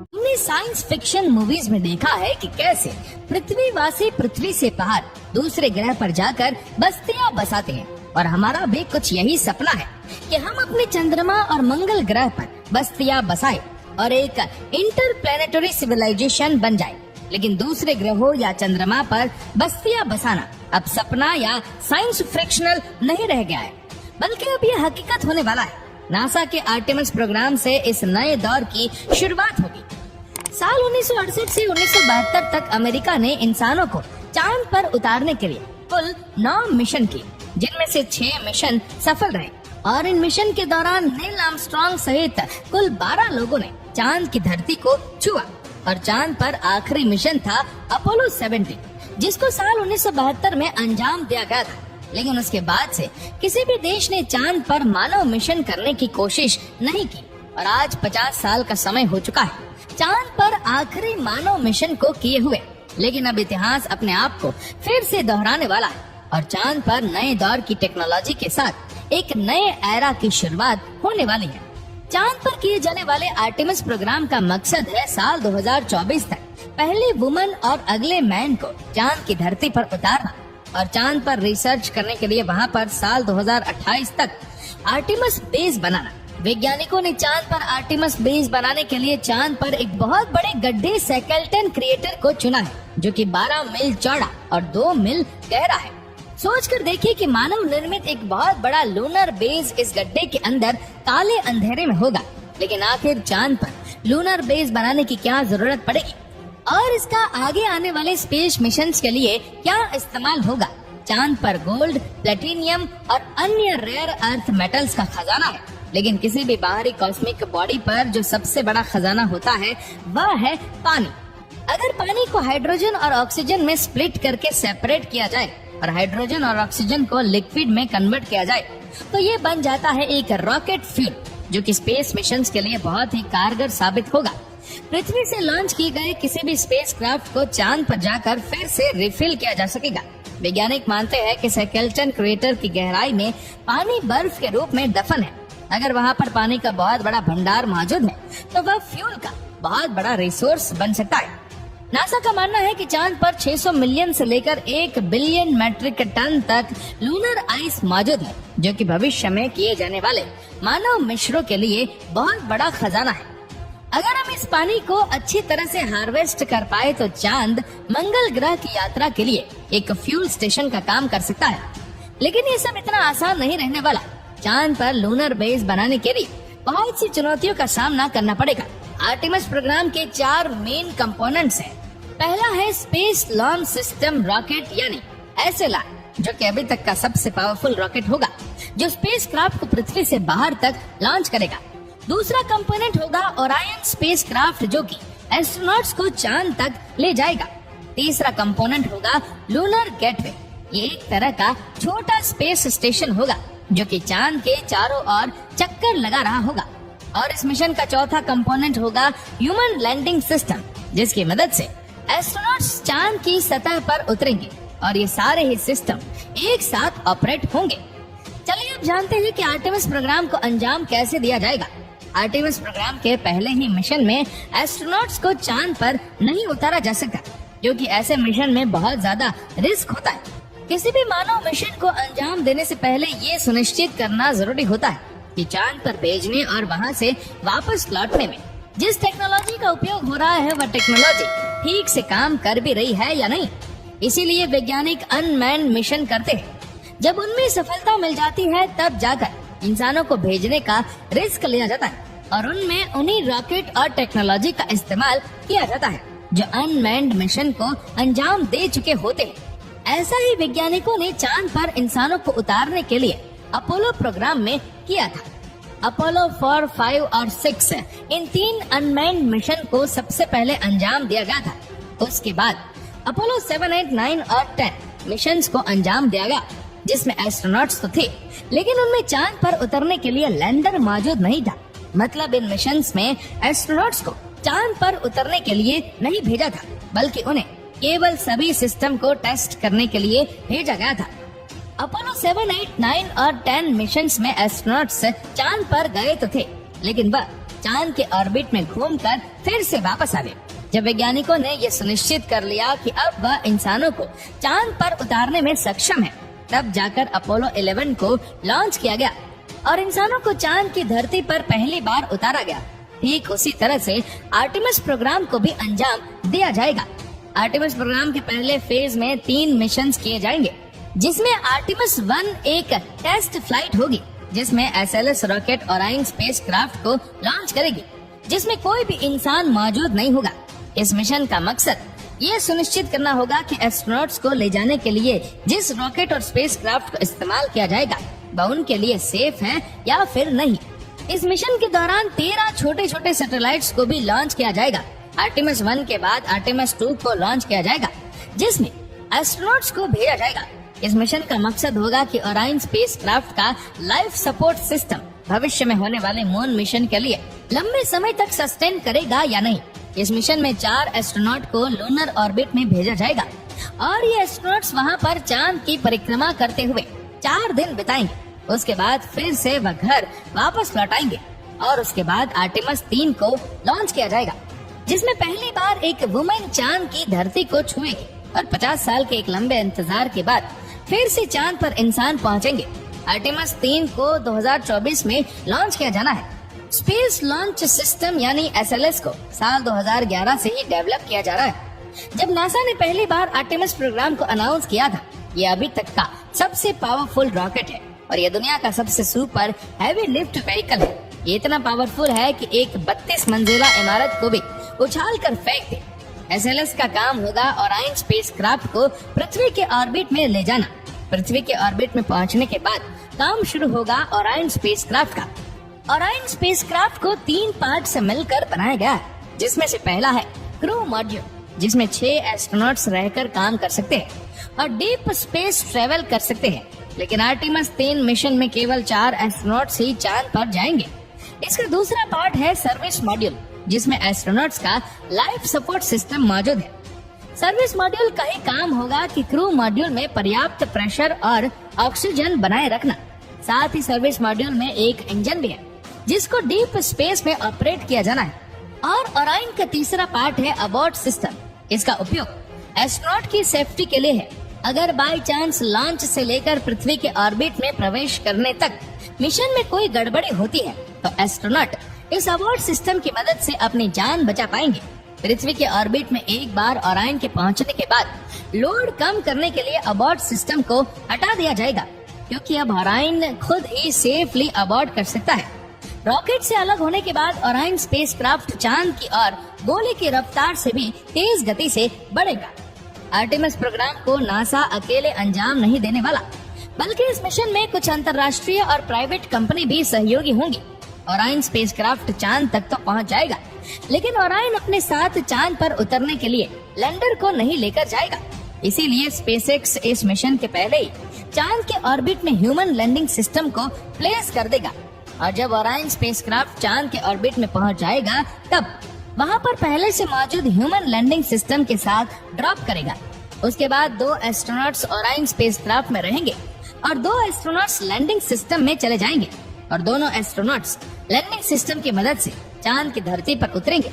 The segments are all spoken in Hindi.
हमने साइंस फिक्शन मूवीज में देखा है कि कैसे पृथ्वीवासी पृथ्वी से बाहर दूसरे ग्रह पर जाकर बस्तियां बसाते हैं, और हमारा भी कुछ यही सपना है कि हम अपने चंद्रमा और मंगल ग्रह पर बस्तियां बसाएं और एक इंटरप्लेनेटरी सिविलाइजेशन बन जाए। लेकिन दूसरे ग्रहों या चंद्रमा पर बस्तियां बसाना अब सपना या साइंस फिक्शनल नहीं रह गया है, बल्कि अब यह हकीकत होने वाला है। नासा के आर्टेमिस प्रोग्राम से इस नए दौर की शुरुआत होगी। साल 1968 से 1972 तक अमेरिका ने इंसानों को चांद पर उतारने के लिए कुल 9 मिशन किए, जिनमें से 6 मिशन सफल रहे, और इन मिशन के दौरान नील आर्मस्ट्रांग सहित कुल 12 लोगों ने चांद की धरती को छुआ। और चांद पर आखिरी मिशन था अपोलो 17, जिसको साल 1972 में अंजाम दिया गया था। लेकिन उसके बाद से किसी भी देश ने चांद पर मानव मिशन करने की कोशिश नहीं की, और आज 50 साल का समय हो चुका है चांद पर आखिरी मानव मिशन को किए हुए। लेकिन अब इतिहास अपने आप को फिर से दोहराने वाला है, और चांद पर नए दौर की टेक्नोलॉजी के साथ एक नए एरा की शुरुआत होने वाली है। चांद पर किए जाने वाले आर्टेमिस प्रोग्राम का मकसद है साल 2024 तक पहले वुमन और अगले मैन को चांद की धरती पर उतारना, और चांद पर रिसर्च करने के लिए वहां पर साल 2028 तक आर्टेमिस बेस बनाना। वैज्ञानिकों ने चांद पर आर्टेमिस बेस बनाने के लिए चांद पर एक बहुत बड़े गड्ढे स्केलेटन क्रिएटर को चुना है, जो कि 12 मील चौड़ा और 2 मील गहरा है। सोचकर देखिए कि मानव निर्मित एक बहुत बड़ा लूनर बेस इस गड्ढे के अंदर काले अंधेरे में होगा। लेकिन आखिर चांद पर लूनर बेस बनाने की क्या जरूरत पड़ेगी, और इसका आगे आने वाले स्पेस मिशंस के लिए क्या इस्तेमाल होगा? चांद पर गोल्ड, प्लेटिनियम और अन्य रेयर अर्थ मेटल्स का खजाना है। लेकिन किसी भी बाहरी कॉस्मिक बॉडी पर जो सबसे बड़ा खजाना होता है वह है पानी। अगर पानी को हाइड्रोजन और ऑक्सीजन में स्प्लिट करके सेपरेट किया जाए और हाइड्रोजन और ऑक्सीजन को लिक्विड में कन्वर्ट किया जाए, तो ये बन जाता है एक रॉकेट फ्यूल, जो कि स्पेस मिशंस के लिए बहुत ही कारगर साबित होगा। पृथ्वी से लॉन्च किए गए किसी भी स्पेसक्राफ्ट को चांद पर जाकर फिर से रिफिल किया जा सकेगा। वैज्ञानिक मानते हैं कि स्केलेटन क्रेटर की गहराई में पानी बर्फ के रूप में दफन है। अगर वहाँ पर पानी का बहुत बड़ा भंडार मौजूद है, तो वह फ्यूल का बहुत बड़ा रिसोर्स बन सकता है। नासा का मानना है कि चांद पर 600 मिलियन से लेकर 1 बिलियन मेट्रिक टन तक लूनर आइस मौजूद है, जो कि भविष्य में किए जाने वाले मानव मिशनों के लिए बहुत बड़ा खजाना है। अगर हम इस पानी को अच्छी तरह से हार्वेस्ट कर पाए, तो चांद मंगल ग्रह की यात्रा के लिए एक फ्यूल स्टेशन का काम कर सकता है। लेकिन ये सब इतना आसान नहीं रहने वाला। चांद पर लूनर बेस बनाने के लिए बहुत सी चुनौतियों का सामना करना पड़ेगा। आर्टेमिस प्रोग्राम के 4 मेन कंपोनेंट्स हैं। पहला है स्पेस लॉन्च सिस्टम रॉकेट यानी SLR, जो कि अभी तक का सबसे पावरफुल रॉकेट होगा, जो स्पेसक्राफ्ट को पृथ्वी से बाहर तक लॉन्च करेगा। दूसरा कंपोनेंट होगा ओरायन स्पेसक्राफ्ट, जो कि एस्ट्रोनॉट्स को चांद तक ले जाएगा। तीसरा कंपोनेंट होगा लूनर गेटवे। ये एक तरह का छोटा स्पेस स्टेशन होगा, जो कि चांद के चारों ओर चक्कर लगा रहा होगा। और इस मिशन का चौथा कंपोनेंट होगा ह्यूमन लैंडिंग सिस्टम, जिसकी मदद से एस्ट्रोनॉट्स चांद की सतह पर उतरेंगे, और ये सारे ही सिस्टम एक साथ ऑपरेट होंगे। चलिए अब जानते हैं कि आर्टेमिस प्रोग्राम को अंजाम कैसे दिया जाएगा। आर्टेमिस प्रोग्राम के पहले ही मिशन में एस्ट्रोनॉट्स को चांद पर नहीं उतारा जा सकता, क्योंकि ऐसे मिशन में बहुत ज्यादा रिस्क होता है। किसी भी मानव मिशन को अंजाम देने से पहले ये सुनिश्चित करना जरूरी होता है कि चांद पर भेजने और वहाँ से वापस लौटने में जिस टेक्नोलॉजी का उपयोग हो रहा है, वह टेक्नोलॉजी ठीक से काम कर भी रही है या नहीं। इसीलिए वैज्ञानिक अनमैन्ड मिशन करते हैं। जब उनमें सफलता मिल जाती है, तब जाकर इंसानों को भेजने का रिस्क लिया जाता है, और उनमें उन्हीं रॉकेट और टेक्नोलॉजी का इस्तेमाल किया जाता है जो अनमैन्ड मिशन को अंजाम दे चुके होते हैं। ऐसा ही वैज्ञानिकों ने चांद पर इंसानों को उतारने के लिए अपोलो प्रोग्राम में किया था। अपोलो 4, 5 और 6 इन 3 अनमैन्ड मिशन को सबसे पहले अंजाम दिया गया था। उसके बाद अपोलो 7, 8, 9 और 10 मिशंस को अंजाम दिया गया, जिसमें एस्ट्रोनॉट्स तो थे, लेकिन उनमें चांद पर उतरने के लिए लैंडर मौजूद नहीं था। मतलब इन मिशंस में एस्ट्रोनॉट्स को चांद पर उतरने के लिए नहीं भेजा था, बल्कि उन्हें केवल सभी सिस्टम को टेस्ट करने के लिए भेजा गया था। अपोलो 7, 8, 9 और 10 मिशंस में एस्ट्रोनॉट्स चांद पर गए तो थे, लेकिन वह चांद के ऑर्बिट में घूमकर फिर से वापस आ गए। जब वैज्ञानिकों ने यह सुनिश्चित कर लिया कि अब वह इंसानों को चांद पर उतारने में सक्षम है, तब जाकर अपोलो 11 को लॉन्च किया गया और इंसानों को चांद की धरती पर पहली बार उतारा गया। ठीक उसी तरह से आर्टेमिस प्रोग्राम को भी अंजाम दिया जाएगा। आर्टेमिस प्रोग्राम के पहले फेज में 3 मिशन किए जाएंगे, जिसमें आर्टेमिस 1 एक टेस्ट फ्लाइट होगी, जिसमें SLS रॉकेट ओराइन स्पेसक्राफ्ट को लॉन्च करेगी, जिसमें कोई भी इंसान मौजूद नहीं होगा। इस मिशन का मकसद ये सुनिश्चित करना होगा कि एस्ट्रोनॉट्स को ले जाने के लिए जिस रॉकेट और स्पेसक्राफ्ट को इस्तेमाल किया जाएगा वह उनके लिए सेफ है या फिर नहीं। इस मिशन के दौरान 13 छोटे छोटे सैटेलाइट्स को भी लॉन्च किया जाएगा। आर्टेमिस 1 के बाद आर्टेमिस 2 को लॉन्च किया जाएगा, जिसमें एस्ट्रोनॉट्स को भेजा जाएगा। इस मिशन का मकसद होगा कि ओराइन स्पेसक्राफ्ट का लाइफ सपोर्ट सिस्टम भविष्य में होने वाले मून मिशन के लिए लंबे समय तक सस्टेन करेगा या नहीं। इस मिशन में 4 एस्ट्रोनॉट को लूनर ऑर्बिट में भेजा जाएगा और ये एस्ट्रोनॉट्स वहां पर चांद की परिक्रमा करते हुए 4 दिन बिताएंगे। उसके बाद फिर से वह घर वापस लौट आएंगे और उसके बाद आर्टेमिस 3 को लॉन्च किया जाएगा, जिसमें पहली बार एक वुमेन चांद की धरती को छुएगी और 50 साल के एक लंबे इंतजार के बाद फिर से चांद पर इंसान पहुंचेंगे। आर्टेमिस 3 को 2024 में लॉन्च किया जाना है। स्पेस लॉन्च सिस्टम यानी SLS को साल 2011 से ही डेवलप किया जा रहा है। जब नासा ने पहली बार आर्टेमिस प्रोग्राम को अनाउंस किया था, ये अभी तक का सबसे पावरफुल रॉकेट है और ये दुनिया का सबसे सुपर हैवी लिफ्ट व्हीकल है। ये इतना पावरफुल है कि एक 32 मंजिला इमारत को भी उछाल कर फेंक दे। SLS का काम होगा ओराइन स्पेसक्राफ्ट को पृथ्वी के ऑर्बिट में ले जाना। पृथ्वी के ऑर्बिट में पहुंचने के बाद काम शुरू होगा ओराइन स्पेसक्राफ्ट का। ओराइन स्पेसक्राफ्ट को 3 पार्ट से मिलकर बनाया गया है, जिसमें से पहला है क्रू मॉड्यूल, जिसमें 6 एस्ट्रोनॉट्स रहकर काम कर सकते हैं और डीप स्पेस ट्रेवल कर सकते हैं। लेकिन आर्टेमिस 3 मिशन में केवल 4 एस्ट्रोनॉट्स ही चांद पर जाएंगे। इसका दूसरा पार्ट है सर्विस मॉड्यूल, जिसमें एस्ट्रोनॉट्स का लाइफ सपोर्ट सिस्टम मौजूद है। सर्विस मॉड्यूल का ही काम होगा कि क्रू मॉड्यूल में पर्याप्त प्रेशर और ऑक्सीजन बनाए रखना। साथ ही सर्विस मॉड्यूल में एक इंजन भी है, जिसको डीप स्पेस में ऑपरेट किया जाना है। और ओराइन का तीसरा पार्ट है अबॉर्ट सिस्टम। इसका उपयोग एस्ट्रोनॉट की सेफ्टी के लिए है। अगर बाय चांस लॉन्च से लेकर पृथ्वी के ऑर्बिट में प्रवेश करने तक मिशन में कोई गड़बड़ी होती है, तो एस्ट्रोनॉट इस अबॉर्ट सिस्टम की मदद से अपनी जान बचा पाएंगे। पृथ्वी के ऑर्बिट में एक बार ओराइन के पहुंचने के बाद लोड कम करने के लिए अबॉर्ट सिस्टम को हटा दिया जाएगा, क्योंकि अब ओराइन खुद ही सेफली अबॉर्ट कर सकता है। रॉकेट से अलग होने के बाद ओराइन स्पेसक्राफ्ट चांद की ओर गोले की रफ्तार से भी तेज गति से बढ़ेगा। आर्टेमिस प्रोग्राम को नासा अकेले अंजाम नहीं देने वाला, बल्कि इस मिशन में कुछ अंतर्राष्ट्रीय और प्राइवेट कंपनी भी सहयोगी होंगी। ओराइन स्पेसक्राफ्ट चांद तक तो पहुंच जाएगा, लेकिन ओराइन अपने साथ चांद पर उतरने के लिए लैंडर को नहीं लेकर जाएगा। इसीलिए स्पेसएक्स इस मिशन के पहले ही चांद के ऑर्बिट में ह्यूमन लैंडिंग सिस्टम को प्लेस कर देगा और जब ओराइन स्पेसक्राफ्ट चांद के ऑर्बिट में पहुंच जाएगा, तब वहां पर पहले से मौजूद ह्यूमन लैंडिंग सिस्टम के साथ ड्रॉप करेगा। उसके बाद 2 एस्ट्रोनॉट्स ओराइन स्पेसक्राफ्ट में रहेंगे और 2 एस्ट्रोनॉट्स लैंडिंग सिस्टम में चले जाएंगे और दोनों एस्ट्रोनॉट्स लैंडिंग सिस्टम की मदद से चांद की धरती पर उतरेंगे।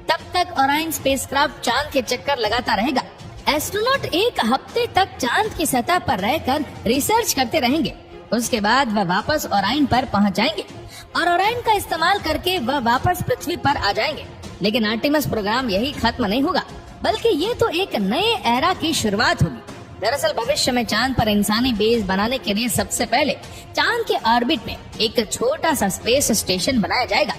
तब तक ओराइन स्पेसक्राफ्ट चांद के चक्कर लगाता रहेगा। एस्ट्रोनॉट 1 हफ्ते तक चांद की सतह पर रहकर रिसर्च करते रहेंगे। उसके बाद वह वापस ओराइन पर पहुंच जाएंगे और ओराइन का इस्तेमाल करके वह वापस पृथ्वी पर आ जाएंगे। लेकिन आर्टेमिस प्रोग्राम यही खत्म नहीं होगा, बल्कि ये तो एक नए एरा की शुरुआत होगी। दरअसल भविष्य में चांद पर इंसानी बेस बनाने के लिए सबसे पहले चांद के ऑर्बिट में एक छोटा सा स्पेस स्टेशन बनाया जाएगा,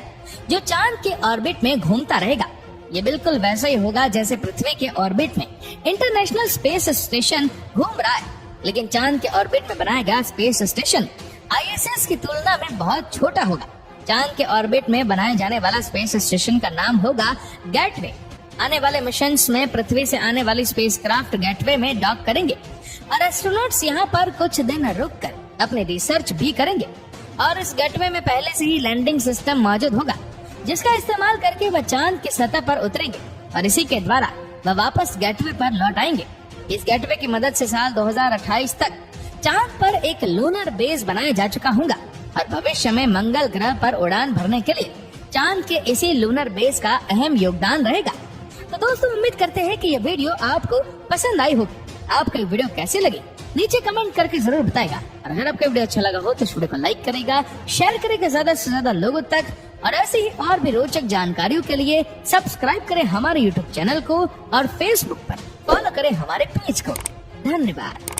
जो चांद के ऑर्बिट में घूमता रहेगा। ये बिल्कुल वैसा ही होगा जैसे पृथ्वी के ऑर्बिट में इंटरनेशनल स्पेस स्टेशन घूम रहा है, लेकिन चांद के ऑर्बिट में बनाया गया स्पेस स्टेशन ISS की तुलना में बहुत छोटा होगा। चांद के ऑर्बिट में बनाए जाने वाला स्पेस स्टेशन का नाम होगा गेटवे। आने वाले मिशंस में पृथ्वी से आने वाली स्पेसक्राफ्ट गेटवे में डॉक करेंगे और एस्ट्रोनॉट्स यहाँ पर कुछ दिन रुककर अपनी रिसर्च भी करेंगे। और इस गेटवे में पहले से ही लैंडिंग सिस्टम मौजूद होगा, जिसका इस्तेमाल करके वह चांद की सतह पर उतरेंगे और इसी के द्वारा वह वापस गेटवे पर लौट आएंगे। इस गेटवे की मदद से साल 2028 तक चांद पर एक लूनर बेस बनाया जा चुका होगा और भविष्य में मंगल ग्रह पर उड़ान भरने के लिए चांद के इसी लूनर बेस का अहम योगदान रहेगा। तो दोस्तों उम्मीद करते हैं कि ये वीडियो आपको पसंद आई होगी। आपको ये वीडियो कैसी लगी नीचे कमेंट करके जरूर बताएगा और अगर आपको वीडियो अच्छा लगा हो तो इस वीडियो को लाइक करेगा, शेयर करेगा ज्यादा से ज्यादा लोगों तक और ऐसे ही और भी रोचक जानकारियों के लिए सब्सक्राइब करें हमारे YouTube चैनल को और Facebook पर फॉलो करें हमारे पेज को। धन्यवाद।